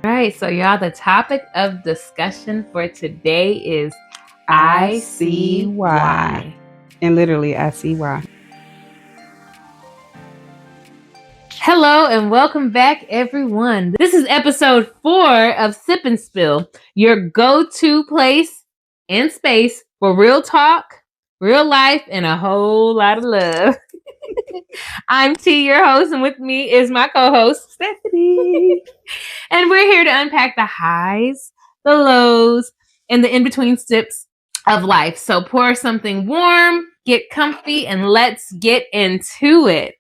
All right, so y'all, the topic of discussion for today is I see why. And literally, I see why. Hello and welcome back, everyone. This is episode 4 of Sip and Spill, your go-to place and space for real talk, real life, and a whole lot of love. I'm T, your host, and with me is my co-host, Stephanie. And we're here to unpack the highs, the lows, and the in-between sips of life. So pour something warm, get comfy, and let's get into it.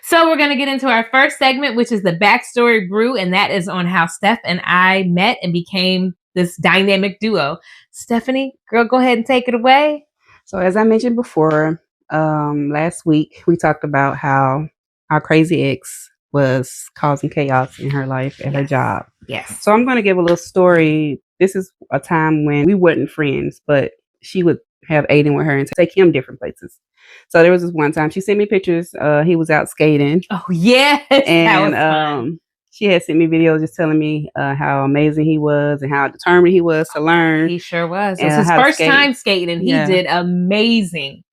So we're going to get into our first segment, which is the backstory brew, and that is on how Steph and I met and became this dynamic duo. Stephanie, girl, go ahead and take it away. So as I mentioned before, last week we talked about how our crazy ex was causing chaos in her life at her job. Yes. So I'm going to give a little story. This is a time when we weren't friends, but she would have Aiden with her and take him different places. So there was this one time she sent me pictures. He was out skating. Oh, yes. And that was fun. She had sent me videos just telling me how amazing he was and how determined he was to learn. He sure was. It was his first time skating, and he did amazing.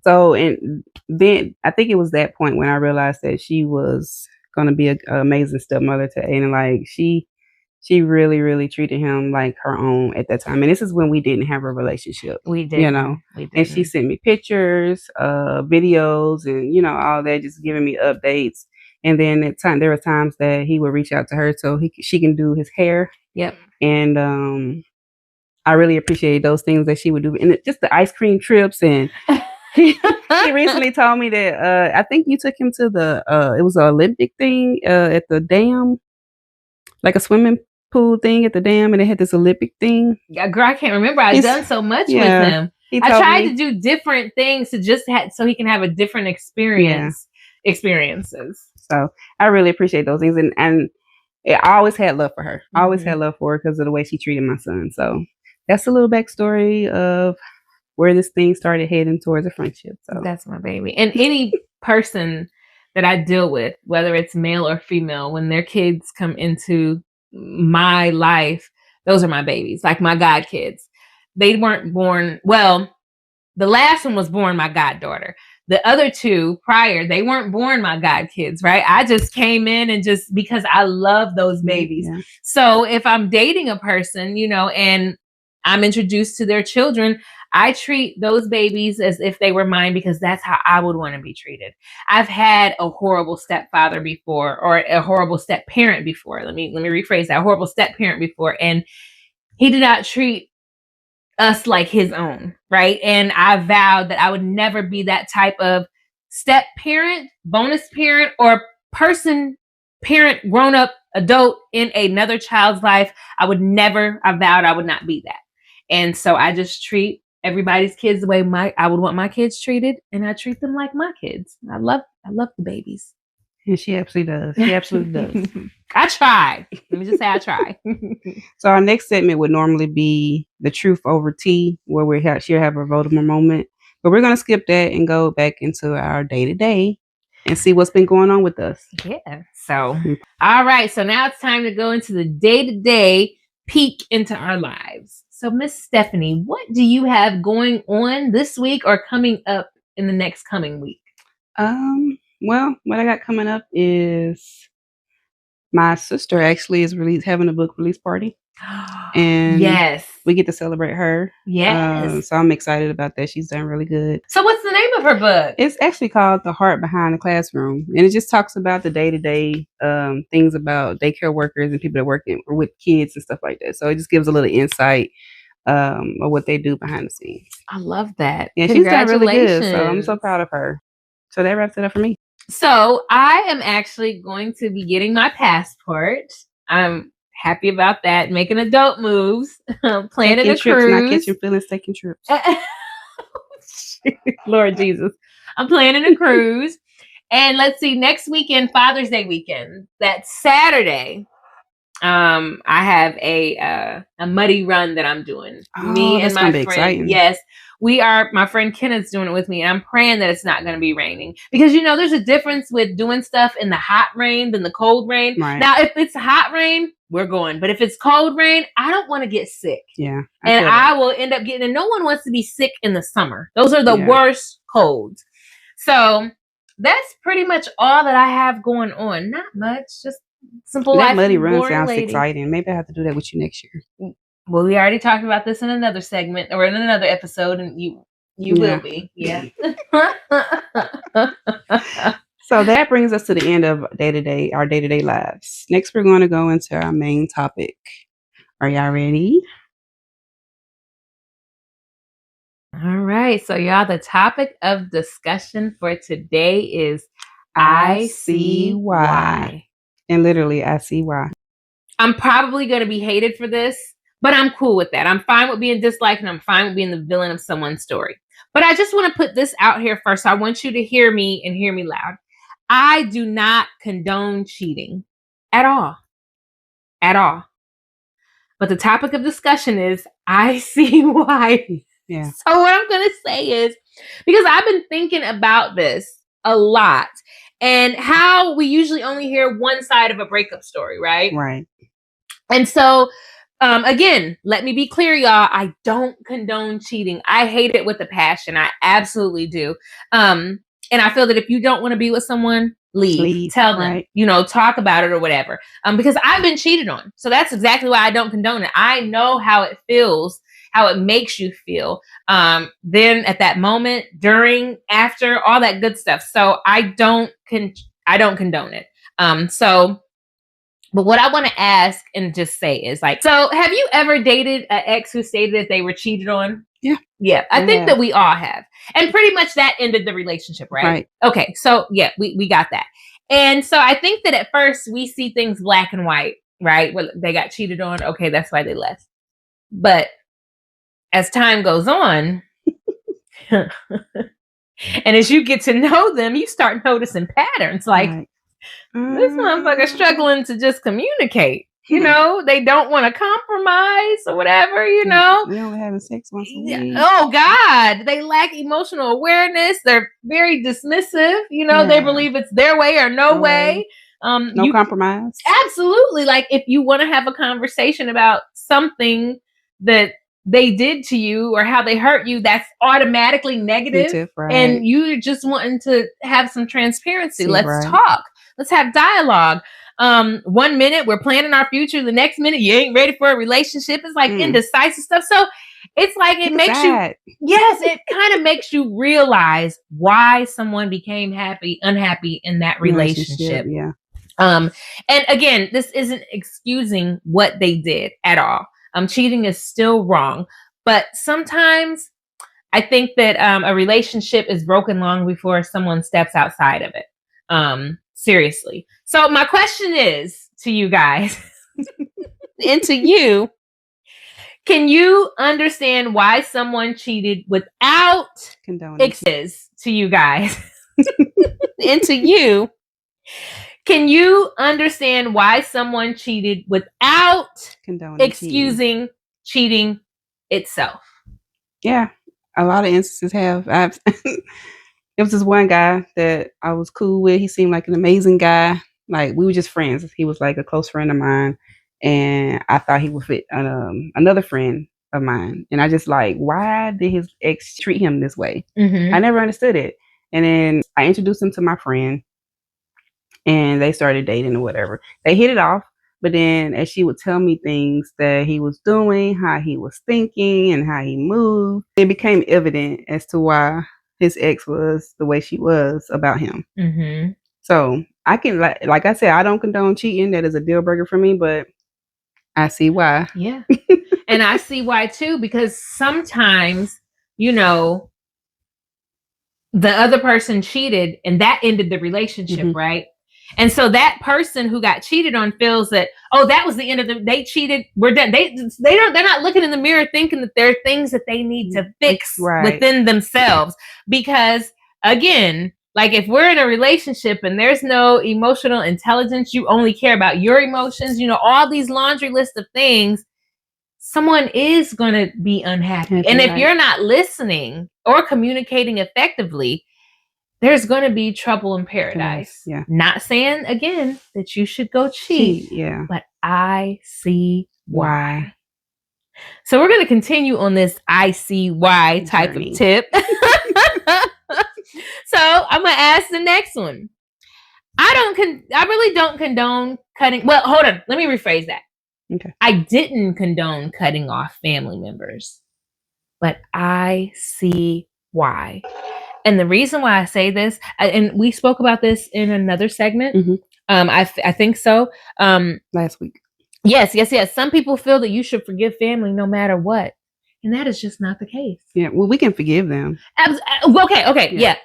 So, and then I think it was that point when I realized that she was going to be an amazing stepmother to Aiden. Like she really, really treated him like her own at that time. And this is when we didn't have a relationship. We did, And she sent me pictures, videos, and all that, just giving me updates. And then there were times that he would reach out to her so she can do his hair. Yep. And I really appreciate those things that she would do, and just the ice cream trips. And he recently told me that I think you took him to it was an Olympic thing at the dam, like a swimming pool thing at the dam, and they had this Olympic thing. Yeah, girl, I can't remember. I've done so much with him. I tried to do different things to just so he can have a different experiences. So I really appreciate those things, and I always had love for her. I always had love for her because of the way she treated my son. So that's a little backstory of where this thing started heading towards a friendship. So that's my baby. And any person that I deal with, whether it's male or female, when their kids come into my life, those are my babies, like my god kids. They weren't born, well, the last one was born my goddaughter. The other two prior, they weren't born my god kids, right? I just came in and just because I love those babies. Yeah. So if I'm dating a person, and I'm introduced to their children, I treat those babies as if they were mine because that's how I would want to be treated. I've had a horrible stepfather before, or a horrible step parent before. Let me rephrase that. A horrible step parent before, and he did not treat us like his own, right? And I vowed that I would never be that type of step parent, bonus parent, or parent, grown up adult in another child's life. I vowed I would not be that. And so I just treat everybody's kids the way I would want my kids treated, and I treat them like my kids. I love the babies. And she absolutely does. She absolutely does. I try. Let me just say I try. So our next segment would normally be the truth over tea, where she'll have a Voldemort moment. But we're going to skip that and go back into our day-to-day and see what's been going on with us. Yeah. So, all right. So now it's time to go into the day-to-day peek into our lives. So Miss Stephanie, what do you have going on this week or coming up in the next coming week? Well, what I got coming up is my sister actually is having a book release party. And yes, we get to celebrate her. Yes. So I'm excited about that. She's done really good. So what's the name of her book? It's actually called The Heart Behind the Classroom. And it just talks about the day-to-day things about daycare workers and people that work with kids and stuff like that. So it just gives a little insight of what they do behind the scenes. I love that. Yeah, she's done really good. So I'm so proud of her. So that wraps it up for me. So I am actually going to be getting my passport. I'm happy about that. Making adult moves. Planning a trips, cruise. Not catching feelings, taking trips. Lord Jesus. I'm planning a cruise. And let's see, next weekend, Father's Day weekend, that Saturday, I have a muddy run that I'm doing. Me and my friend. Exciting. Yes. my friend Kenneth's doing it with me, and I'm praying that it's not going to be raining, because there's a difference with doing stuff in the hot rain than the cold rain. Right. Now, if it's hot rain, we're going, but if it's cold rain, I don't want to get sick. Yeah. And I will end up getting, and no one wants to be sick in the summer. Those are the worst colds. So that's pretty much all that I have going on. Not much, just simple life. That Muddy Run sounds exciting. Maybe I have to do that with you next year. Well, we already talked about this in another segment or in another episode, and you will be. Yeah. So that brings us to the end of our day-to-day lives. Next, we're going to go into our main topic. Are y'all ready? All right. So, y'all, the topic of discussion for today is I see why. And literally, I see why. I'm probably going to be hated for this, but I'm cool with that. I'm fine with being disliked, and I'm fine with being the villain of someone's story. But I just want to put this out here first. I want you to hear me and hear me loud. I do not condone cheating at all. At all. But the topic of discussion is I see why. Yeah. So what I'm going to say is, because I've been thinking about this a lot, and how we usually only hear one side of a breakup story, right? Right. And so, again, let me be clear, y'all. I don't condone cheating. I hate it with a passion. I absolutely do. And I feel that if you don't want to be with someone, leave. Tell them, talk about it or whatever. Because I've been cheated on. So that's exactly why I don't condone it. I know how it feels, how it makes you feel. Then at that moment, during, after, all that good stuff. So I don't condone it. But what I want to ask and just say is so have you ever dated an ex who stated that they were cheated on? Yeah. Yeah. I think that we all have. And pretty much that ended the relationship, right? Right. Okay. So yeah, we got that. And so I think that at first we see things black and white, right? Well, they got cheated on. Okay. That's why they left. But as time goes on, and as you get to know them, you start noticing patterns this motherfucker's struggling to just communicate. They don't want to compromise or whatever, We only having sex once a week. Oh, God. They lack emotional awareness. They're very dismissive. They believe it's their way or no way. No compromise. Absolutely. If you want to have a conversation about something that they did to you or how they hurt you, that's automatically negative. Right. And you're just wanting to have some transparency. Let's talk. Let's have dialogue. 1 minute we're planning our future. The next minute you ain't ready for a relationship. It's indecisive stuff. So it's it makes it kind of makes you realize why someone became unhappy in that relationship. Yeah. And again, this isn't excusing what they did at all. Cheating is still wrong, but sometimes I think that a relationship is broken long before someone steps outside of it. Seriously. So my question is to you guys and to you, can you understand why someone cheated without condoning? To you guys and to you, can you understand why someone cheated without condoning excusing cheating itself? Yeah, a lot of instances have. It was this one guy that I was cool with. He seemed like an amazing guy. We were just friends. He was a close friend of mine, and I thought he would fit another friend of mine. And I just why did his ex treat him this way? Mm-hmm. I never understood it. And then I introduced him to my friend, and they started dating or whatever. They hit it off, but then as she would tell me things that he was doing, how he was thinking, and how he moved, it became evident as to why his ex was the way she was about him. Mm-hmm. So I can, like I said, I don't condone cheating. That is a deal breaker for me, but I see why. Yeah. And I see why too, because sometimes, the other person cheated and that ended the relationship, mm-hmm. right? And so that person who got cheated on feels that, that was the end of they cheated. We're done. They're not looking in the mirror thinking that there are things that they need to fix within themselves. Because again, if we're in a relationship and there's no emotional intelligence, you only care about your emotions, all these laundry list of things. someone is going to be unhappy. And if you're not listening or communicating effectively, there's going to be trouble in paradise. Yeah. Not saying, again, that you should go cheat. Yeah. But I see why. So we're going to continue on this I see why type of tip. So I'm going to ask the next one. I really don't condone cutting. Well, hold on. Let me rephrase that. Okay. I didn't condone cutting off family members, but I see why. And the reason why I say this, and we spoke about this in another segment. Mm-hmm. I think so. Last week. Yes. Some people feel that you should forgive family no matter what. And that is just not the case. Yeah. Well, we can forgive them. Okay. Yeah.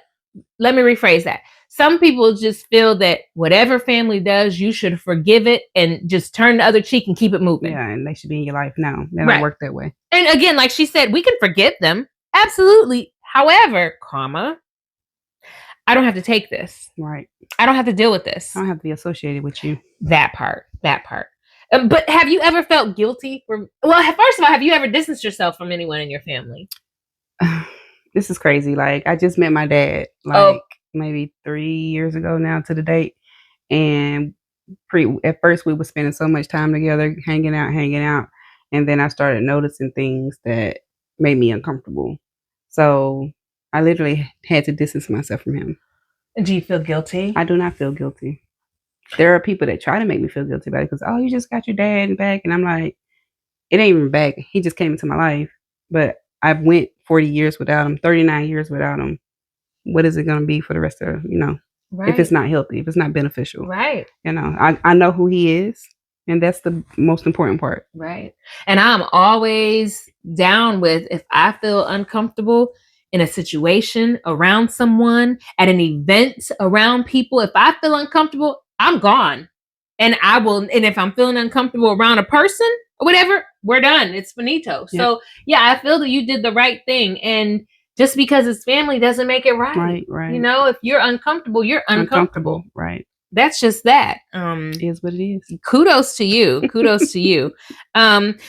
Let me rephrase that. Some people just feel that whatever family does, you should forgive it and just turn the other cheek and keep it moving. Yeah, and they should be in your life now. They don't work that way. And again, like she said, we can forgive them. Absolutely. However, I don't have to take this. Right. I don't have to deal with this. I don't have to be associated with you. That part. But have you ever felt guilty for? Well, first of all, have you ever distanced yourself from anyone in your family? This is crazy. Like, I just met my dad maybe 3 years ago now to the date, and at first we were spending so much time together, hanging out, and then I started noticing things that made me uncomfortable. So I literally had to distance myself from him. Do you feel guilty? I do not feel guilty. There are people that try to make me feel guilty about it because, oh, you just got your dad back, and I'm like, it ain't even back. He just came into my life, but I've went 40 years without him, 39 years without him. What is it going to be for the rest of, if it's not healthy, if it's not beneficial? Right. I know who he is, and that's the most important part. Right. And I'm always down with, if I feel uncomfortable in a situation around someone, at an event around people, if I feel uncomfortable, I'm gone. And if I'm feeling uncomfortable around a person or whatever, we're done. It's finito. Yeah. So yeah, I feel that you did the right thing. And just because it's family doesn't make it right. Right. If you're uncomfortable, you're uncomfortable. Right. That's just that. It is what it is. Kudos to you.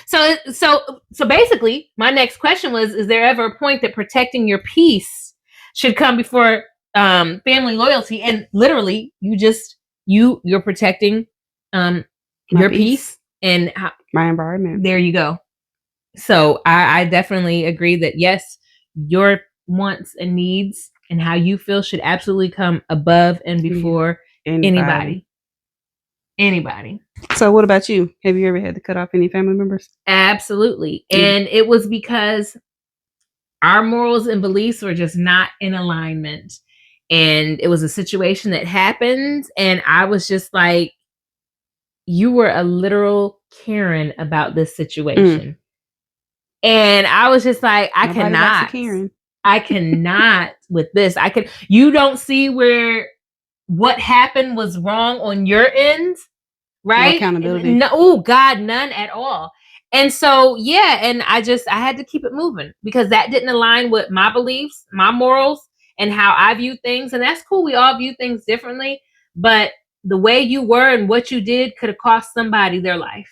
So basically, my next question was: is there ever a point that protecting your peace should come before family loyalty? And literally, you're protecting your peace and my environment. There you go. So I definitely agree that yes, your wants and needs and how you feel should absolutely come above and before anybody. So what about you? Have you ever had to cut off any family members? Absolutely. And it was because our morals and beliefs were just not in alignment. And it was a situation that happened. And I was just like, you were a literal Karen about this situation. And I was just like, I cannot with this. You don't see where what happened was wrong on your end, right? No accountability. No, God, none at all. And so, yeah, and I had to keep it moving because that didn't align with my beliefs, my morals, and how I view things. And that's cool. We all view things differently, but the way you were and what you did could have cost somebody their life.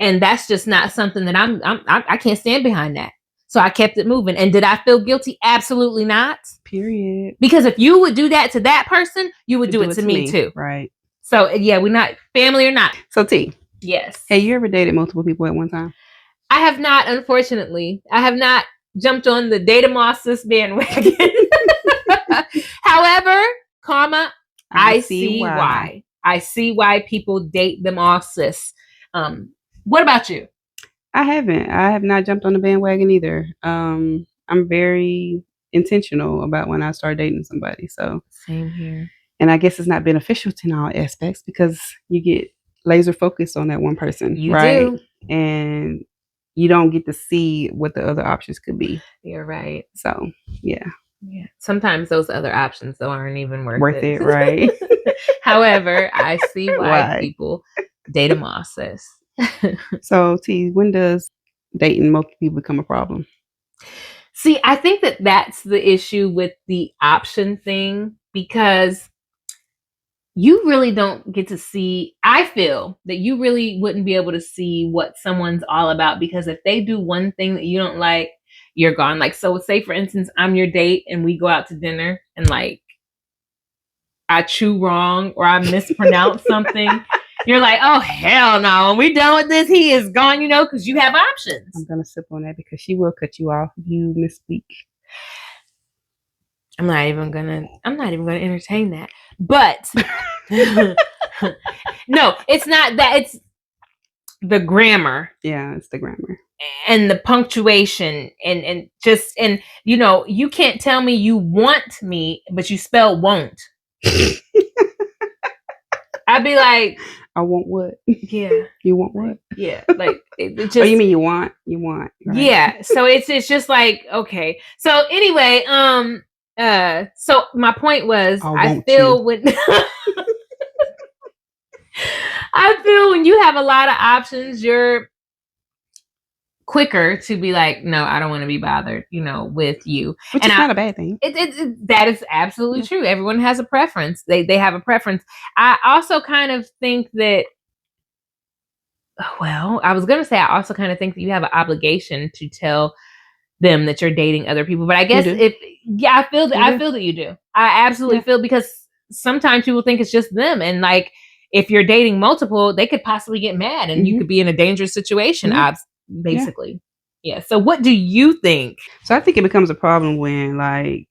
And that's just not something that I can't stand behind that. So I kept it moving. And did I feel guilty? Absolutely not. Period. Because if you would do that to that person, you would do it to me too. Right. So yeah, we're not family or not. So T. Yes. Have you ever dated multiple people at one time? I have not, unfortunately. I have not jumped on the Datamossus bandwagon. However, I see why. I see why people date them all, sis. What about you? I haven't. I have not jumped on the bandwagon either. I'm very intentional about when I start dating somebody. So same here. And I guess it's not beneficial in all aspects because you get laser focused on that one person. You do. And you don't get to see what the other options could be. You're right. So yeah. Yeah. Sometimes those other options though aren't even worth it. Right. However, I see why people date a Mosses. So T, when does dating multiple people become a problem? See, I think that that's the issue with the option thing, because you really don't get to see. I feel that you really wouldn't be able to see what someone's all about, because if they do one thing that you don't like, you're gone. Like, so say for instance, I'm your date and we go out to dinner and like I chew wrong or I mispronounce something. You're like, oh, hell no. When we're done with this, he is gone, you know, because you have options. I'm going to sip on that because she will cut you off if you misspeak. I'm not even gonna entertain that. But no, it's not that. It's the grammar. Yeah, it's the grammar. And the punctuation and you know, you can't tell me you want me, but you spell won't. I'd be like, I want what? Yeah. You want what? Yeah. Like it just. Oh, you mean you want? Right? Yeah. So it's just like, okay. So anyway, so my point was, I feel when I feel when you have a lot of options, you're quicker to be like, no, I don't want to be bothered, you know, with you. Which is not a bad thing. That is absolutely true. Everyone has a preference. They have a preference. I also kind of think that, well, I was going to say, I also kind of think that you have an obligation to tell them that you're dating other people. But I guess I feel that you do. I absolutely feel, because sometimes people think it's just them. And like, if you're dating multiple, they could possibly get mad and you could be in a dangerous situation, basically. Yeah. So what do you think? So I think it becomes a problem when like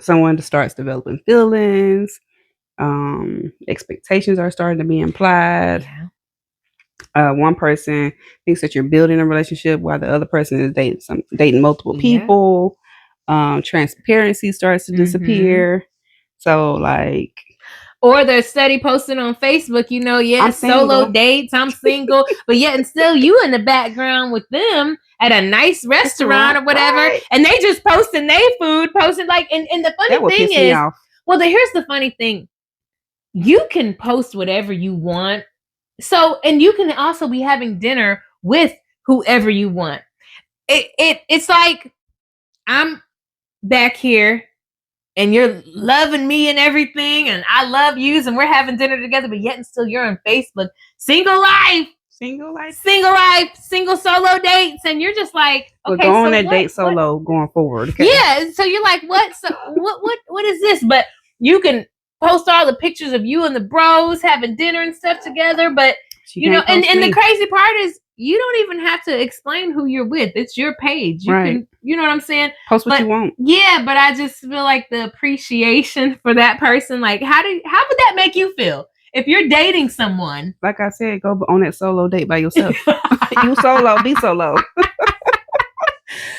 someone starts developing feelings, expectations are starting to be implied. Yeah. One person thinks that you're building a relationship while the other person is dating multiple people. Transparency starts to disappear. So like, or they're steady posting on Facebook, you know, solo dates, I'm single, but yet and still you in the background with them at a nice restaurant or whatever, right. And they just posting their food, posting like, and the funny thing is, here's the funny thing. You can post whatever you want. So, and you can also be having dinner with whoever you want. It's like, I'm back here and you're loving me and everything, and I love you, and we're having dinner together, but yet and still you're on Facebook, single life, single solo dates, and you're just like, okay, go on that date solo going forward. Okay? Yeah, so you're like, what? So what is this? But you can post all the pictures of you and the bros having dinner and stuff together, but you know, and the crazy part is, you don't even have to explain who you're with. It's your page. You can, you know what I'm saying? Post what you want. Yeah, but I just feel like the appreciation for that person, like how would that make you feel if you're dating someone? Like I said, go on that solo date by yourself. You solo, be solo.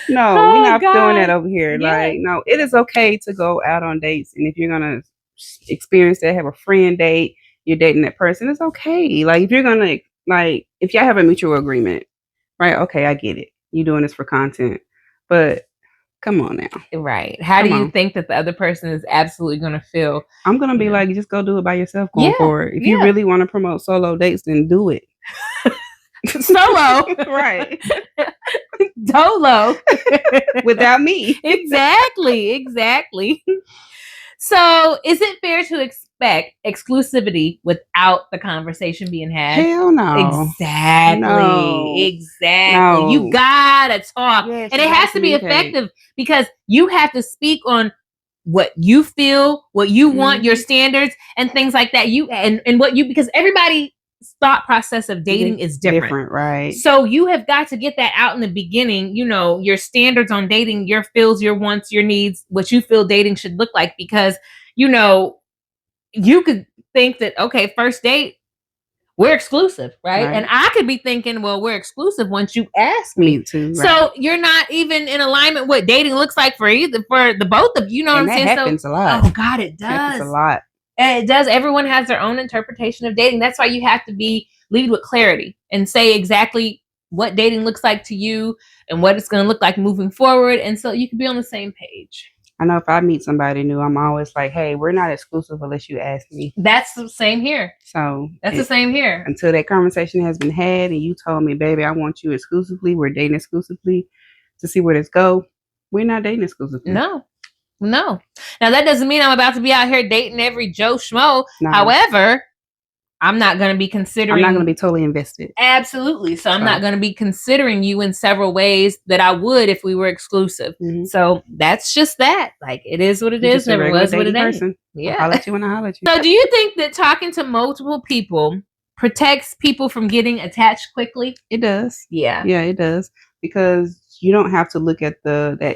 No, we're not doing that over here. Yeah. Like, no, it is okay to go out on dates, and if you're gonna experience that, have a friend date, you're dating that person, it's okay. Like, if you're gonna, like, if y'all have a mutual agreement, right? Okay, I get it. You're doing this for content, but come on now. Right. How do you think that the other person is absolutely going to feel? I'm going to be like, just go do it by yourself going forward. If you really want to promote solo dates, then do it. Solo. Right. Dolo. Without me. Exactly. So, is it fair to expect exclusivity without the conversation being had? Hell no. Exactly. No. You gotta talk. Yes, and it has to be effective, because you have to speak on what you feel, what you want, your standards, and things like that. Because everybody's thought process of dating is different, right? So you have got to get that out in the beginning, you know, your standards on dating, your feels, your wants, your needs, what you feel dating should look like, because, you know, you could think that, okay, first date, we're exclusive, right? And I could be thinking, well, we're exclusive once you ask me. Me too. Right. So you're not even in alignment with what dating looks like for the both of you. You know what I'm saying? That happens a lot. Oh God, it does. Happens a lot. It does. Everyone has their own interpretation of dating. That's why you have to lead with clarity and say exactly what dating looks like to you and what it's going to look like moving forward. And so you can be on the same page. I know if I meet somebody new, I'm always like, hey, we're not exclusive unless you ask me. That's the same here. So that's the same here. Until that conversation has been had and you told me, baby, I want you exclusively, we're dating exclusively to see where this go. We're not dating exclusively. No. No. Now that doesn't mean I'm about to be out here dating every Joe Schmo. No. However, I'm not going to be considering. I'm not going to be totally invested. Absolutely. So I'm not going to be considering you in several ways that I would if we were exclusive. Mm-hmm. So that's just that. Like, it is what it is. Never was what it ain't. Yeah. I'll holler at you when I holler at you. So do you think that talking to multiple people protects people from getting attached quickly? It does. Yeah. Yeah, it does. Because you don't have to look at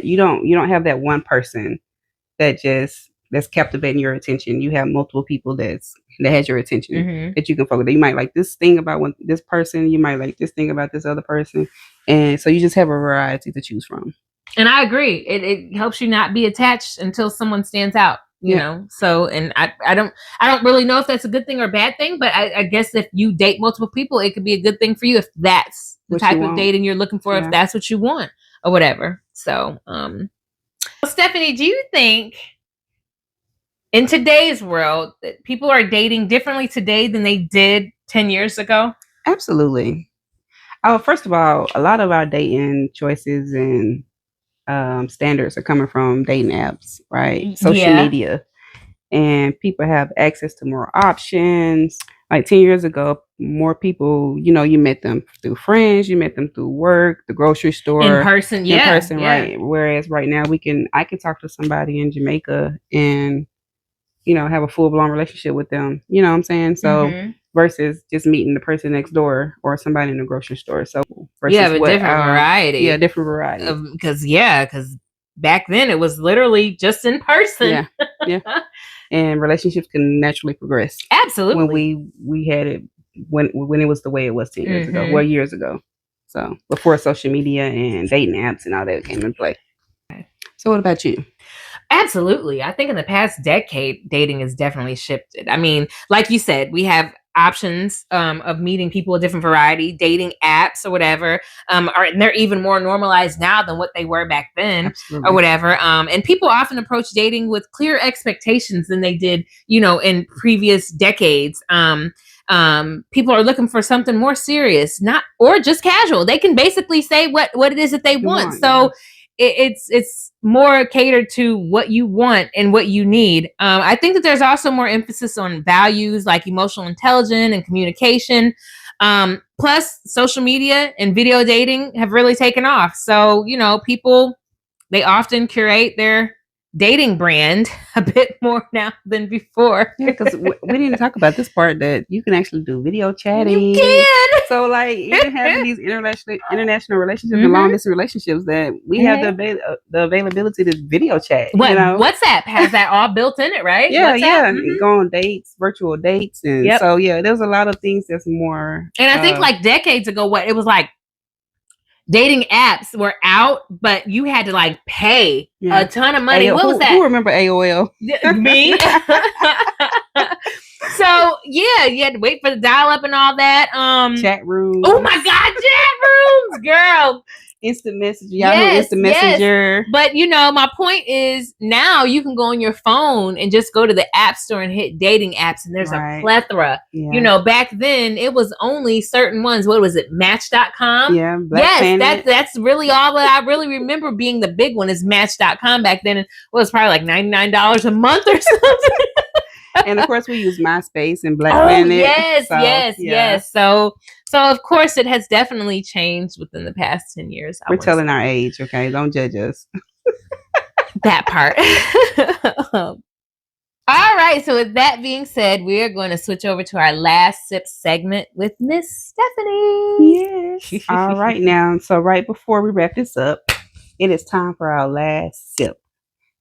you don't have that one person that's captivating your attention. You have multiple people that has your attention that you can focus on. You might like this thing about this person, you might like this thing about this other person. And so you just have a variety to choose from. And I agree. It helps you not be attached until someone stands out. You know, so, and I don't really know if that's a good thing or a bad thing, but I guess if you date multiple people, it could be a good thing for you if that's the type of dating you're looking for, if that's what you want or whatever. So, Stephanie, do you think in today's world that people are dating differently today than they did 10 years ago? Absolutely. First of all, a lot of our dating choices and standards are coming from dating apps, right? Social media. And people have access to more options. Like 10 years ago, more people, you met them through friends, you met them through work, the grocery store. In person, right? Whereas right now I can talk to somebody in Jamaica and, have a full-blown relationship with them. You know what I'm saying? So versus just meeting the person next door or somebody in the grocery store. So you have a different variety. Yeah, different variety. Because back then it was literally just in person. Yeah. And relationships can naturally progress. Absolutely. When we had it when it was the way it was 10 years ago, well, years ago. So before social media and dating apps and all that came into play. So what about you? Absolutely. I think in the past decade, dating has definitely shifted. I mean, like you said, we have options of meeting people of different variety, dating apps or whatever. And they're even more normalized now than what they were back then. Absolutely. Or whatever. And people often approach dating with clearer expectations than they did, in previous decades. People are looking for something more serious, or just casual. They can basically say what it is that they want. So it's more catered to what you want and what you need. I think that there's also more emphasis on values like emotional intelligence and communication. Plus social media and video dating have really taken off. So, people, they often curate their dating brand a bit more now than before. Yeah, because we didn't talk about this part that you can actually do video chatting. You can. So, like, even having these international relationships and long distance relationships, that we have the availability to video chat. WhatsApp has that all built in it, right? Yeah, WhatsApp, go on dates, virtual dates, and so there's a lot of things that's more. And I think like decades ago, it was like. Dating apps were out, but you had to pay a ton of money. What was that? Who remember AOL? Me. So you had to wait for the dial up and all that. Chat rooms. Oh my God, chat rooms, girl. Instant Messenger. Yahoo Instant Messenger. Yes. But my point is now you can go on your phone and just go to the app store and hit dating apps, and there's a plethora. Yeah. Back then it was only certain ones. What was it? Match.com? Yeah. That's really all that I really remember being the big one is Match.com back then. It was probably like $99 a month or something. And of course we use MySpace and Black Planet. Yes. So of course it has definitely changed within the past 10 years. We're telling our age, okay? Don't judge us. That part. All right. So with that being said, we are going to switch over to our last sip segment with Miss Stephanie. Yes. All right now. So right before we wrap this up, it is time for our last sip.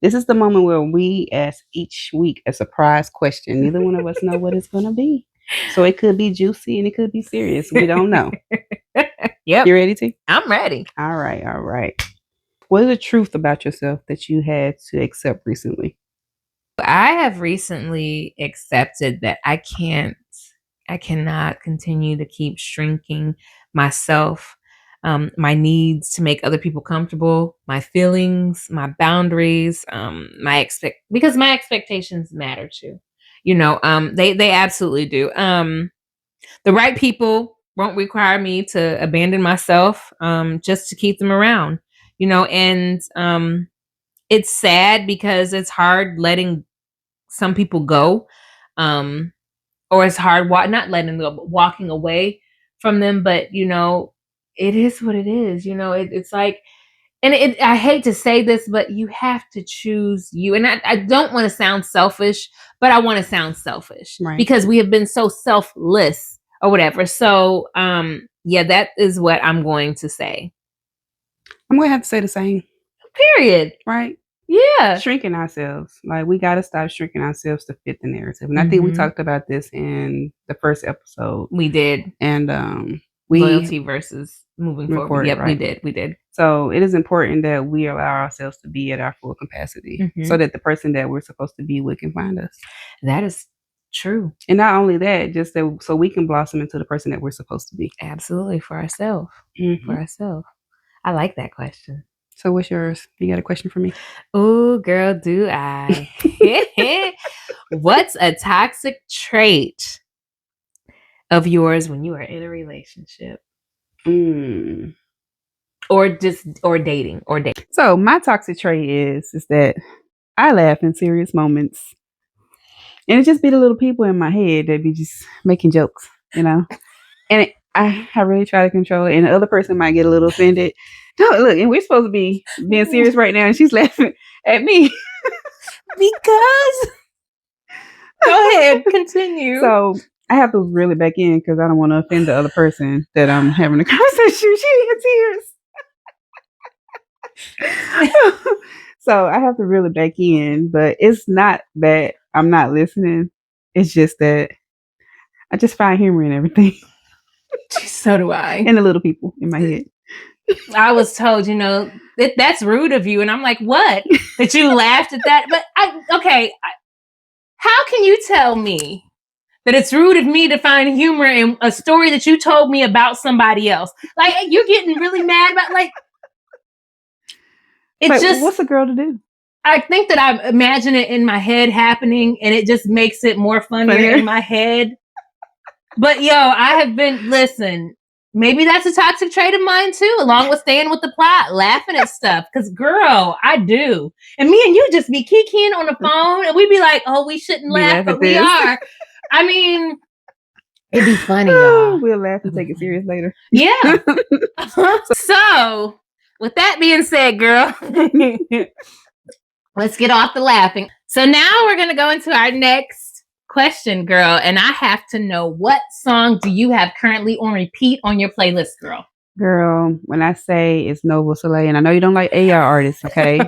This is the moment where we ask each week a surprise question. Neither one of us know what it's going to be. So it could be juicy and it could be serious. We don't know. Yep. You ready, T? I'm ready. All right. What is the truth about yourself that you had to accept recently? I have recently accepted that I cannot continue to keep shrinking myself. My needs to make other people comfortable, my feelings, my boundaries, because my expectations matter too. They absolutely do. The right people won't require me to abandon myself, just to keep them around, and, it's sad because it's hard letting some people go. Or it's hard not letting them go, but walking away from them. But it is what it is. It's like, and I hate to say this, but you have to choose you. And I don't want to sound selfish, but I want to sound selfish, right? Because we have been so selfless or whatever. So, that is what I'm going to say. I'm going to have to say the same. Period. Right? Yeah. Shrinking ourselves. Like, we got to stop shrinking ourselves to fit the narrative. And I think we talked about this in the first episode. We did. And loyalty versus moving forward. Yep, right. we did. So it is important that we allow ourselves to be at our full capacity so that the person that we're supposed to be with can find us. That is true. And not only that, just that so we can blossom into the person that we're supposed to be. Absolutely. For ourselves. For ourselves. I like that question. So what's yours? You got a question for me? Oh, girl, do I. What's a toxic trait of yours when you are in a relationship? Or dating. So my toxic trait is that I laugh in serious moments. And it just be the little people in my head that be just making jokes, And I really try to control it. And the other person might get a little offended. No, look, and we're supposed to be being serious right now, and she's laughing at me. Because go ahead, continue. So I have to reel it back in because I don't want to offend the other person that I'm having a conversation. She in tears. So I have to reel it back in, but it's not that I'm not listening. It's just that I just find humor in everything. So do I. And the little people in my head. I was told, that's rude of you. And I'm like, what? That you laughed at that? But how can you tell me that it's rude of me to find humor in a story that you told me about somebody else? Like, you're getting really mad about, what's a girl to do? I think that I imagine it in my head happening, and it just makes it more funnier in my head. But listen, maybe that's a toxic trait of mine too, along with staying with the plot, laughing at stuff. Because, girl, I do. And me and you just be kikiing on the phone, and we be like, oh, we shouldn't laugh, but we are. I mean, it'd be funny, y'all. We'll laugh and take it serious later. Yeah. So, with that being said, girl, let's get off the laughing. So now we're going to go into our next question, girl, and I have to know, what song do you have currently on repeat on your playlist, girl? Girl, when I say it's Noble Soleil, and I know you don't like AI artists, okay?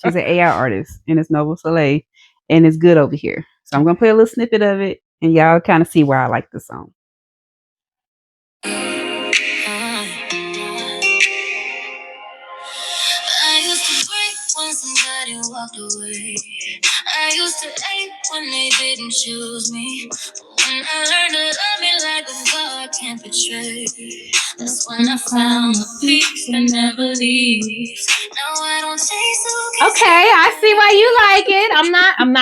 She's an AI artist, and it's Noble Soleil, and it's good over here. So I'm gonna play a little snippet of it, and y'all kind of see why I like the song. When somebody walked away, I used to hate when they didn't choose me. But when I learned to love me like a God can't betray, that's when I found the peace that never leaves. Now I don't chase. Okay, I see why you like it.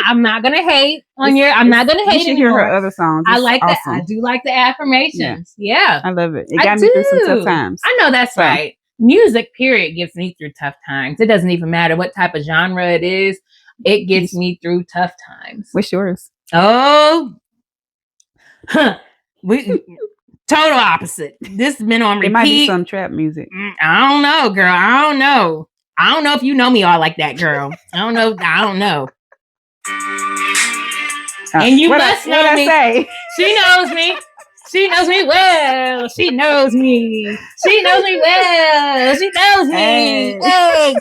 I'm not gonna hate on your. I'm not gonna hate. You should hear her other songs. It's I like awesome. that. I do like the affirmations. Yeah. I love it. It got me through some tough times. I know that's right. Music, period, gets me through tough times. It doesn't even matter what type of genre it is. It gets me through tough times. What's yours? Oh, we total opposite. This has been on repeat. It might be some trap music. I don't know, girl. I don't know if you know me all like that, girl. I don't know. And you must know me. Say? She knows me. She knows me well. She knows me. She knows me well. She knows me. Hey.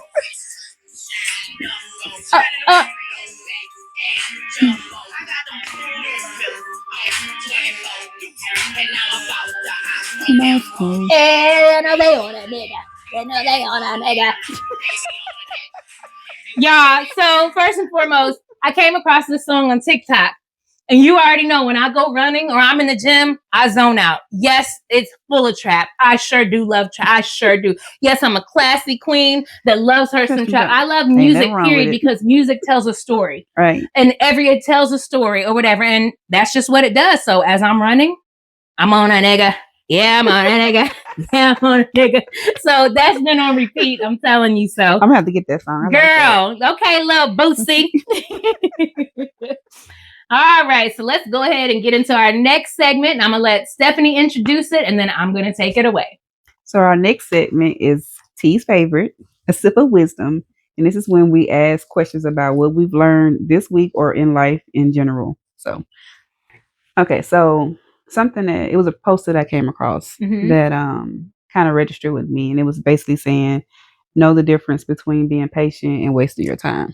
Yeah, so first and foremost, I came across this song on TikTok. And you already know, when I go running or I'm in the gym, I zone out. Yes, it's full of trap. I sure do love trap. I sure do. Yes, I'm a classy queen that loves her some trap. I love music, period, because music tells a story. Right. And it tells a story or whatever. And that's just what it does. So as I'm running, I'm on a nigga. Yeah, I'm on a nigga. down on a nigga. So that's been on repeat. I'm telling you so. I'm gonna have to get that song. Girl, okay, little Boosie. All right, so let's go ahead and get into our next segment. And I'm gonna let Stephanie introduce it, and then I'm gonna take it away. So our next segment is T's favorite, a sip of wisdom. And this is when we ask questions about what we've learned this week or in life in general. So, okay, so something that it was a post that I came across that kind of registered with me, and it was basically saying, know the difference between being patient and wasting your time.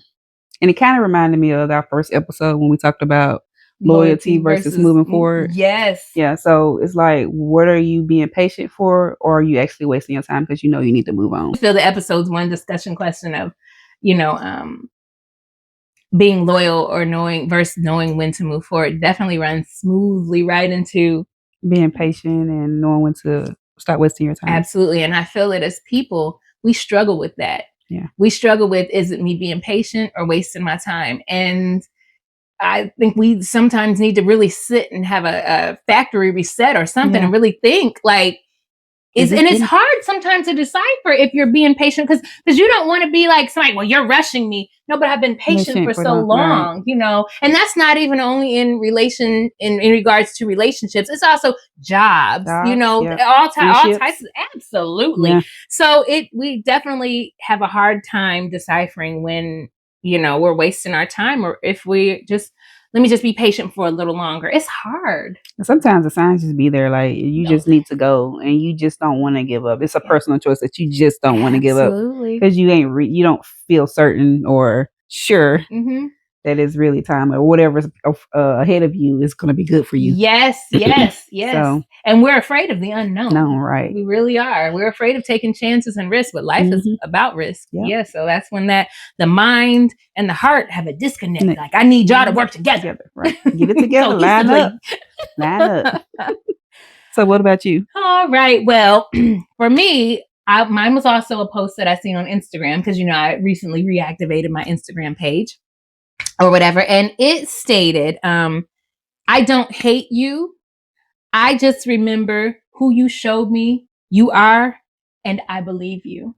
And it kind of reminded me of our first episode when we talked about loyalty versus moving forward. Yes. Yeah. So it's like, what are you being patient for, or are you actually wasting your time because you know you need to move on? I feel the episode's one discussion question of, being loyal or knowing when to move forward definitely runs smoothly right into being patient and knowing when to stop wasting your time. Absolutely. And I feel that as people, we struggle with that. Yeah. We struggle with, is it me being patient or wasting my time? And I think we sometimes need to really sit and have a factory reset or something and really think like, it's hard sometimes to decipher if you're being patient because you don't want to be like somebody, well, you're rushing me. No, but I've been patient for so long, and that's not even only in regards to relationships. It's also jobs, all types of, absolutely. Yeah. So we definitely have a hard time deciphering when, we're wasting our time or if we let me just be patient for a little longer. It's hard. Sometimes the signs just be there. Like you just need to go and you just don't want to give up. It's a personal choice that you just don't want to give up because you you don't feel certain or sure that it's really time or whatever's ahead of you is going to be good for you. Yes. So, and we're afraid of the unknown. No, right. We really are. We're afraid of taking chances and risks, but life is about risk. Yep. Yeah. So that's when the mind and the heart have a disconnect. Like I need y'all to work together. Right. Get it together. Line up. So what about you? All right. Well, for me, mine was also a post that I seen on Instagram because, I recently reactivated my Instagram page or whatever. And it stated, I don't hate you. I just remember who you showed me you are, and I believe you.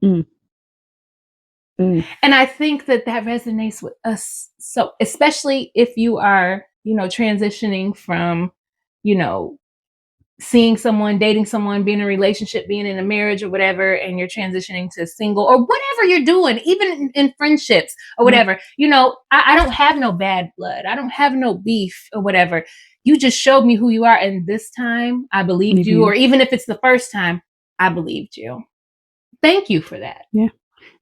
And I think that resonates with us. So especially if you are, transitioning from, seeing someone, dating someone, being in a relationship, being in a marriage or whatever, and you're transitioning to single or whatever you're doing, even in friendships or whatever, I don't have no bad blood. I don't have no beef or whatever. You just showed me who you are. And this time I believed you, or even if it's the first time, I believed you. Thank you for that. Yeah.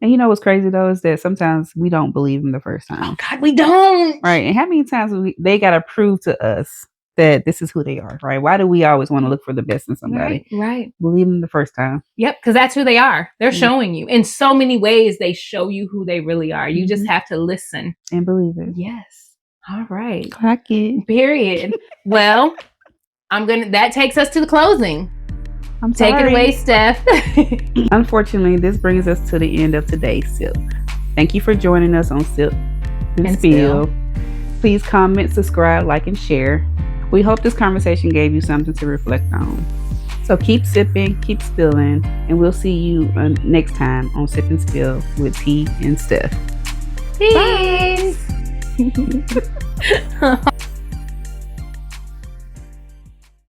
And what's crazy though is that sometimes we don't believe them the first time. Oh God, we don't. Right. And how many times they got to prove to us that this is who they are, right? Why do we always want to look for the best in somebody? Right. Believe them the first time. Yep, because that's who they are. They're showing you. In so many ways, they show you who they really are. You just have to listen. And believe it. Yes. All right. Clock it. Period. Well, that takes us to the closing. Take it away, Steph. Unfortunately, this brings us to the end of today's Sip. Thank you for joining us on Sip and Spill. Please comment, subscribe, like, and share. We hope this conversation gave you something to reflect on. So keep sipping, keep spilling, and we'll see you next time on Sip and Spill with T and Steph. Peace. Bye.